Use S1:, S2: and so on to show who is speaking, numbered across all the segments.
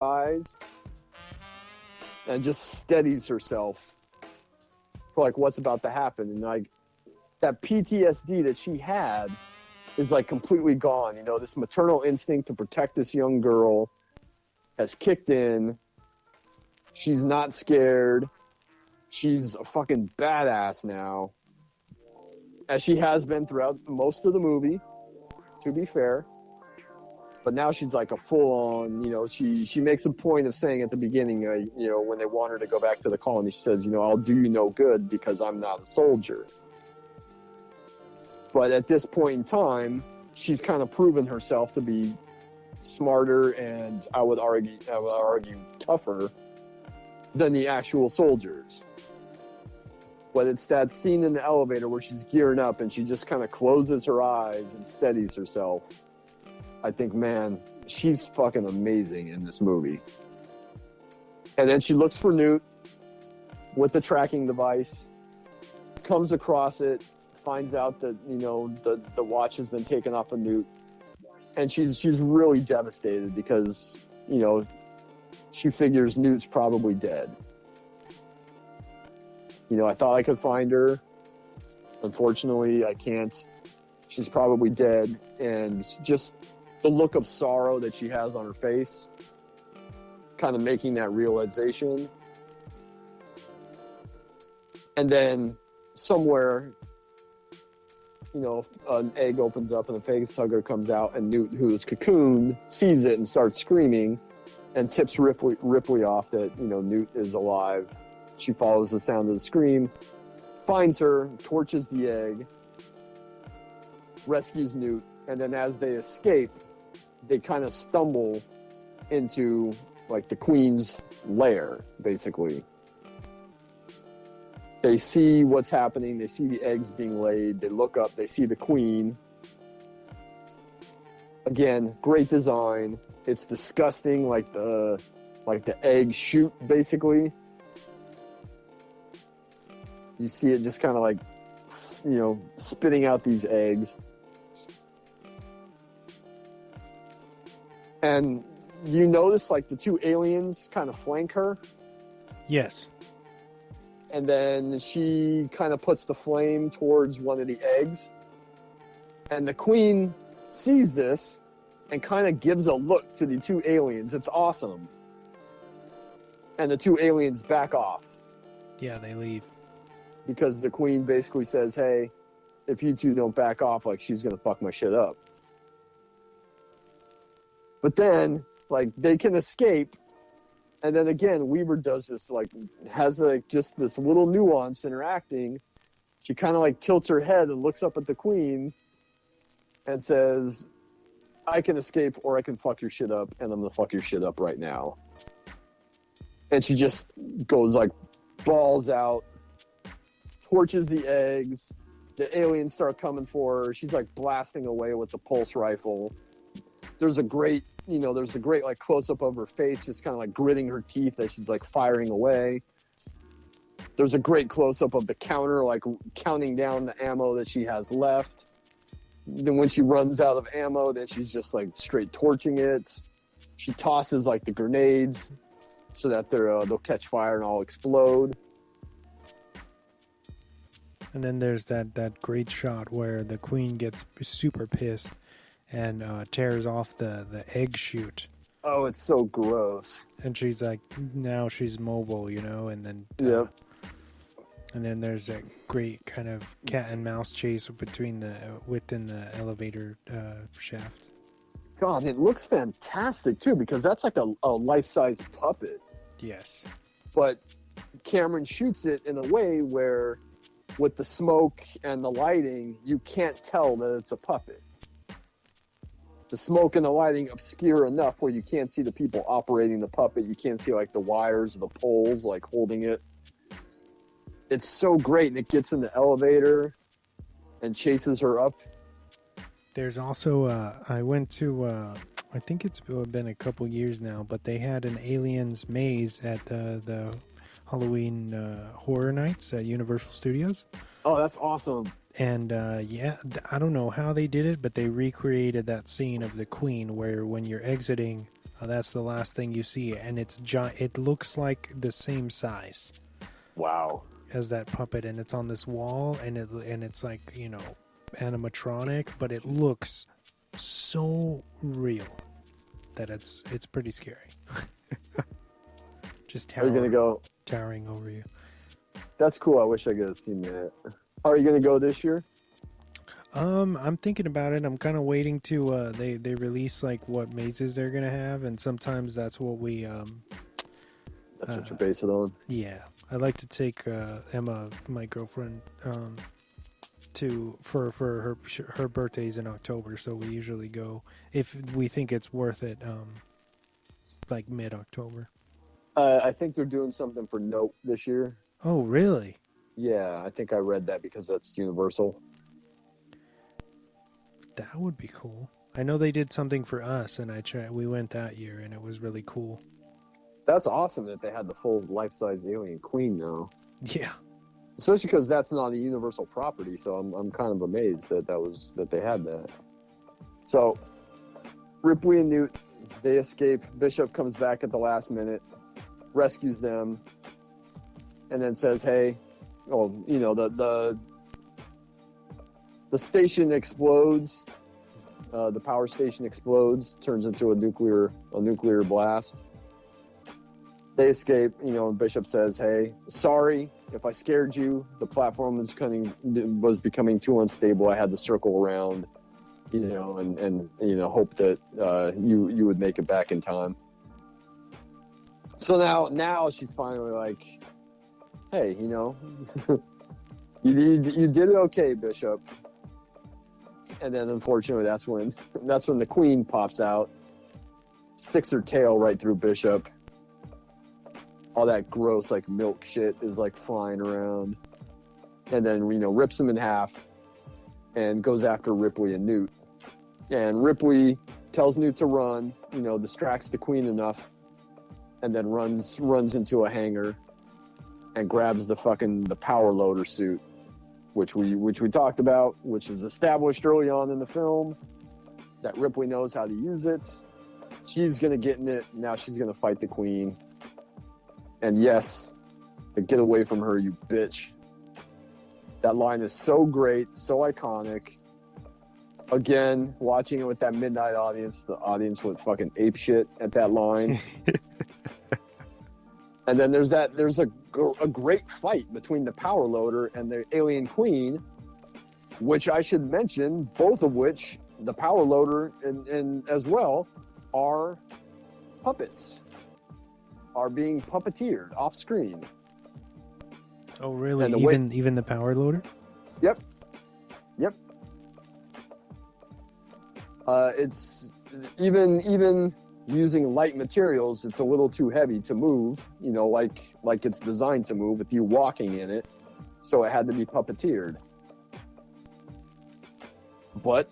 S1: eyes and just steadies herself for like what's about to happen. And like that PTSD that she had is like completely gone. You know, this maternal instinct to protect this young girl has kicked in. She's not scared. She's a fucking badass now, as she has been throughout most of the movie, to be fair. But now she's like a full-on, you know, she makes a point of saying at the beginning, you know, when they want her to go back to the colony, she says, you know, I'll do you no good because I'm not a soldier. But at this point in time, she's kind of proven herself to be smarter and I would argue tougher than the actual soldiers. But it's that scene in the elevator where she's gearing up and she just kind of closes her eyes and steadies herself. I think, man, she's fucking amazing in this movie. And then she looks for Newt with the tracking device, comes across it, finds out that, you know, the watch has been taken off of Newt. And she's really devastated because, you know, she figures Newt's probably dead. You know, I thought I could find her. Unfortunately, I can't. She's probably dead. And just the look of sorrow that she has on her face, kind of making that realization. And then somewhere, you know, an egg opens up and a facehugger comes out, and Newt, who is cocooned, sees it and starts screaming and tips Ripley off that, you know, Newt is alive. She follows the sound of the scream, finds her, torches the egg, rescues Newt, and then as they escape, they kind of stumble into like the Queen's lair, basically. They see what's happening. They see the eggs being laid. They look up. They see the Queen. Again, great design. It's disgusting, like the egg shoot, basically. You see it just kind of like, you know, spitting out these eggs. And you notice like the two aliens kind of flank her.
S2: Yes.
S1: And then she kind of puts the flame towards one of the eggs. And the Queen sees this and kind of gives a look to the two aliens. It's awesome. And the two aliens back off.
S2: Yeah, they leave.
S1: Because the Queen basically says, hey, if you two don't back off, like, she's going to fuck my shit up. But then, like, they can escape. And then again, Weaver does this, like, has like just this little nuance in her acting. She kind of like tilts her head and looks up at the Queen and says, I can escape or I can fuck your shit up, and I'm going to fuck your shit up right now. And she just goes like balls out, torches the eggs. The aliens start coming for her. She's like blasting away with the pulse rifle. There's a great like close up of her face, just kind of like gritting her teeth as she's like firing away. There's a great close up of the counter, like counting down the ammo that she has left. Then when she runs out of ammo, then she's just like straight torching it. She tosses like the grenades so that they'll catch fire and all explode.
S2: And then there's that great shot where the Queen gets super pissed and tears off the egg shoot.
S1: Oh, it's so gross.
S2: And she's like, now she's mobile, you know, and then
S1: yep.
S2: And then there's a great kind of cat and mouse chase within the elevator shaft.
S1: God, it looks fantastic too, because that's like a life-size puppet.
S2: Yes.
S1: But Cameron shoots it in a way where, with the smoke and the lighting, you can't tell that it's a puppet. The smoke and the lighting obscure enough where you can't see the people operating the puppet. You can't see like the wires or the poles like holding it. It's so great, and it gets in the elevator and chases her up.
S2: There's also I went to I think it's been a couple years now, but they had an Aliens maze at the Halloween Horror Nights at Universal Studios.
S1: Oh, that's awesome.
S2: And yeah, I don't know how they did it, but they recreated that scene of the Queen where when you're exiting That's the last thing you see, and it's giant. It looks like the same size
S1: Wow.
S2: as that puppet, and it's on this wall, and it's like, animatronic, but it looks so real that it's pretty scary. Just
S1: Are you gonna go?
S2: towering over you.
S1: That's cool. I wish I could have seen that. Are you gonna go this year?
S2: I'm thinking about it. I'm kind of waiting to they release like what mazes they're gonna have, and sometimes that's what we
S1: That's what you base it on.
S2: yeah. I like to take Emma, my girlfriend, for her birthday's in October, so we usually go if we think it's worth it, like mid-October.
S1: I think they're doing something for Nope this year.
S2: Oh, really?
S1: Yeah, I think I read that because that's Universal.
S2: That would be cool. I know they did something for us, and we went that year, and it was really cool.
S1: That's awesome that they had the full life-size alien queen, though.
S2: Yeah.
S1: Especially because that's not a Universal property, so I'm kind of amazed that they had that. So, Ripley and Newt, they escape. Bishop comes back at the last minute, rescues them, and then says, "Hey, the station explodes. The power station explodes, turns into a nuclear blast. They escape. And Bishop says, "Hey, sorry if I scared you. The platform was becoming too unstable. I had to circle around, and hope that you would make it back in time." So now she's finally like, "Hey, you did it okay, Bishop." And then unfortunately that's when the queen pops out, sticks her tail right through Bishop. All that gross like milk shit is like flying around. And then rips him in half and goes after Ripley and Newt. And Ripley tells Newt to run, distracts the queen enough, and then runs into a hangar and grabs the power loader suit, which we talked about, which is established early on in the film, that Ripley knows how to use it. She's going to get in it. Now she's going to fight the queen. And yes, get away from her, you bitch. That line is so great, so iconic. Again, watching it with that midnight audience, the audience went fucking apeshit at that line. And then there's a great fight between the power loader and the alien queen, which I should mention, both of which, the power loader and as well, are puppets, are being puppeteered off screen.
S2: Oh, really?
S1: And
S2: Even the power loader?
S1: Yep. It's even using light materials, it's a little too heavy to move, like it's designed to move with you walking in it. So it had to be puppeteered. But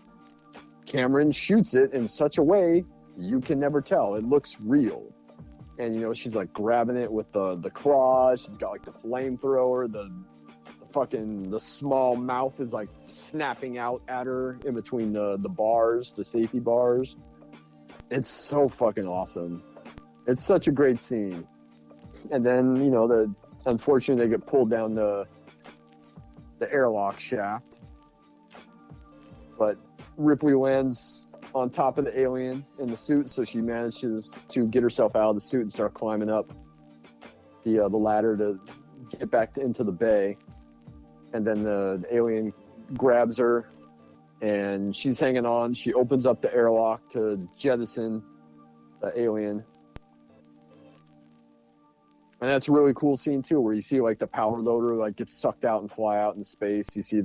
S1: Cameron shoots it in such a way you can never tell. It looks real. And she's like grabbing it with the claws. She's got like the flamethrower. The small mouth is like snapping out at her in between the bars, the safety bars. It's so fucking awesome. It's such a great scene. And then, unfortunately they get pulled down the airlock shaft. But Ripley lands on top of the alien in the suit, so she manages to get herself out of the suit and start climbing up the ladder to get back into the bay. And then the alien grabs her, and she's hanging on. She opens up the airlock to jettison the alien. And that's a really cool scene too, where you see like the power loader like gets sucked out and fly out in space. You see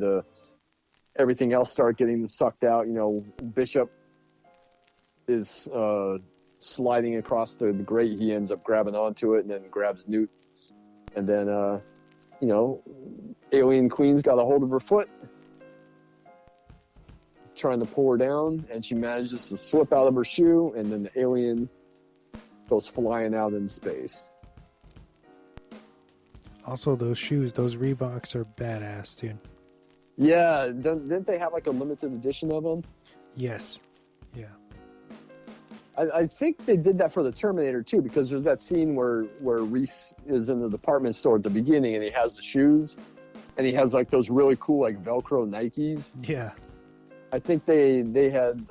S1: everything else start getting sucked out. Bishop is sliding across the grate. He ends up grabbing onto it and then grabs Newt. And then alien queen's got a hold of her foot, trying to pull her down, and she manages to slip out of her shoe, and then the alien goes flying out in space.
S2: Also, those shoes, those Reeboks are badass, dude.
S1: Yeah, didn't they have like a limited edition of them?
S2: Yes. Yeah.
S1: I think they did that for the Terminator too, because there's that scene where Reese is in the department store at the beginning and he has the shoes and he has like those really cool like Velcro Nikes.
S2: Yeah.
S1: I think they had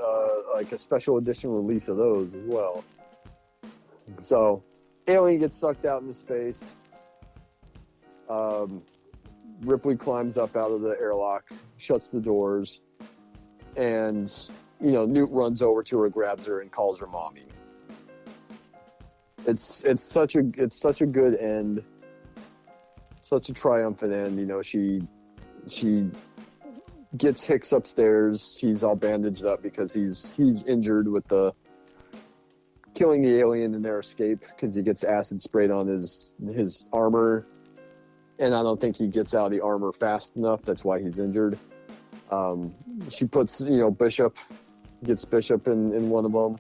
S1: like a special edition release of those as well. So alien gets sucked out into space. Ripley climbs up out of the airlock, shuts the doors, and Newt runs over to her, grabs her, and calls her mommy. It's such a good end, such a triumphant end. She gets Hicks upstairs. He's all bandaged up because he's injured with the killing the alien in their escape because he gets acid sprayed on his armor, and I don't think he gets out of the armor fast enough. That's why he's injured. She puts Bishop. Gets Bishop in one of them,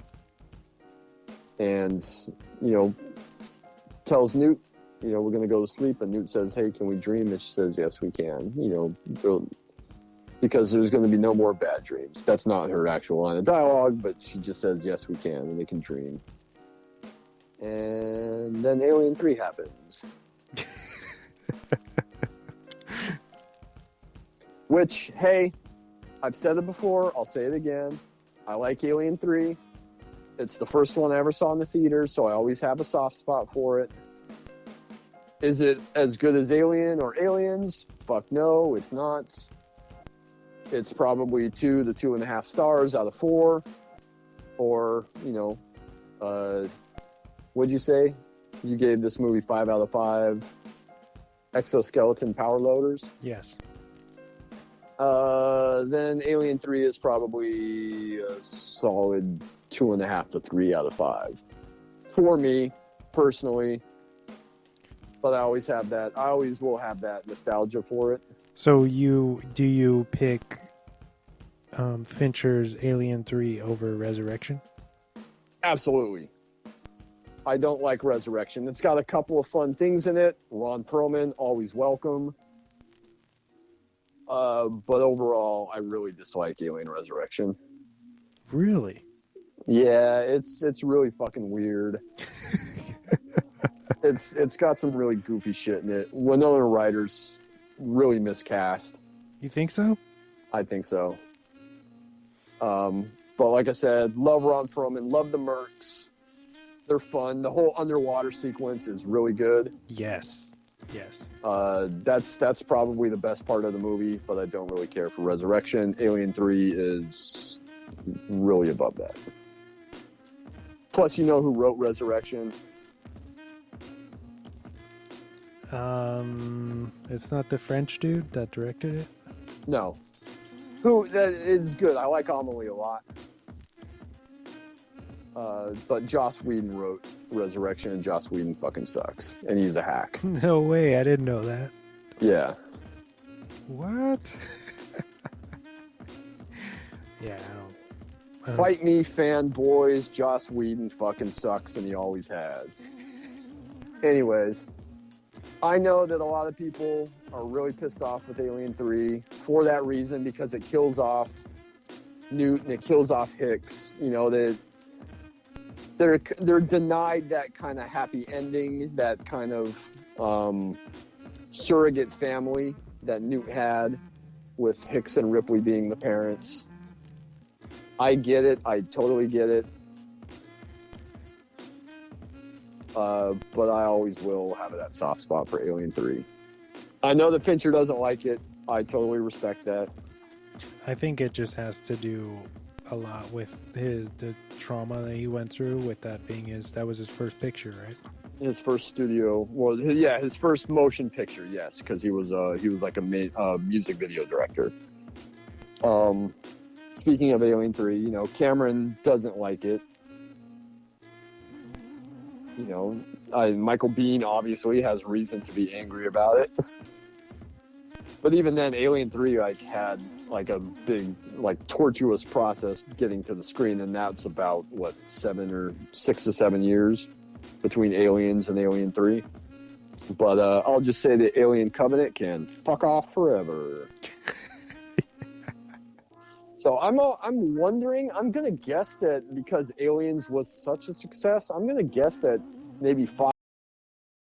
S1: and tells Newt, we're gonna go to sleep. And Newt says, "Hey, can we dream?" And she says, "Yes, we can." Because there's going to be no more bad dreams. That's not her actual line of dialogue, but she just says, "Yes, we can," and they can dream. And then Alien 3 happens. Which, hey, I've said it before. I'll say it again. I like Alien 3. It's the first one I ever saw in the theater, so I always have a soft spot for it. Is it as good as Alien or Aliens? Fuck no, it's not. It's probably 2 to 2.5 stars out of 4. Or, what'd you say? You gave this movie 5 out of 5 exoskeleton power loaders?
S2: Yes.
S1: Then Alien 3 is probably a solid 2.5 to 3 out of 5 for me personally. But I always will have that nostalgia for it.
S2: So do you pick Fincher's Alien 3 over Resurrection?
S1: Absolutely. I don't like Resurrection. It's got a couple of fun things in it. Ron Perlman, always welcome. But overall, I really dislike Alien Resurrection.
S2: Really?
S1: Yeah, it's really fucking weird. It's got some really goofy shit in it. Winona Ryder's really miscast.
S2: You think so?
S1: I think so. But like I said, love Ron Perlman, love the Mercs. They're fun. The whole underwater sequence is really good.
S2: Yes.
S1: That's probably the best part of the movie, but I don't really care for Resurrection. Alien 3 is really above that. Plus, who wrote Resurrection?
S2: It's not the French dude that directed it?
S1: No. That is good. I like Amelie a lot. But Joss Whedon wrote Resurrection, and Joss Whedon fucking sucks. And he's a hack.
S2: No way, I didn't know that.
S1: Yeah.
S2: What? Yeah, I don't...
S1: Fight me, fanboys. Joss Whedon fucking sucks, and he always has. Anyways, I know that a lot of people are really pissed off with Alien 3 for that reason, because it kills off Newt and it kills off Hicks. They're denied that kind of happy ending, that kind of surrogate family that Newt had, with Hicks and Ripley being the parents. I get it. I totally get it. But I always will have that soft spot for Alien 3. I know that Fincher doesn't like it. I totally respect that.
S2: I think it just has to do a lot with the trauma that he went through, with that being that was his first picture, right?
S1: His first studio, his first motion picture, yes, because he was like a music video director. Speaking of Alien 3, Cameron doesn't like it. Michael Biehn obviously has reason to be angry about it. But even then, Alien 3 had a big tortuous process getting to the screen, and that's about 6 to 7 years between Aliens and Alien 3. But I'll just say that Alien Covenant can fuck off forever. So I'm wondering. I'm gonna guess that because Aliens was such a success, I'm gonna guess that maybe 5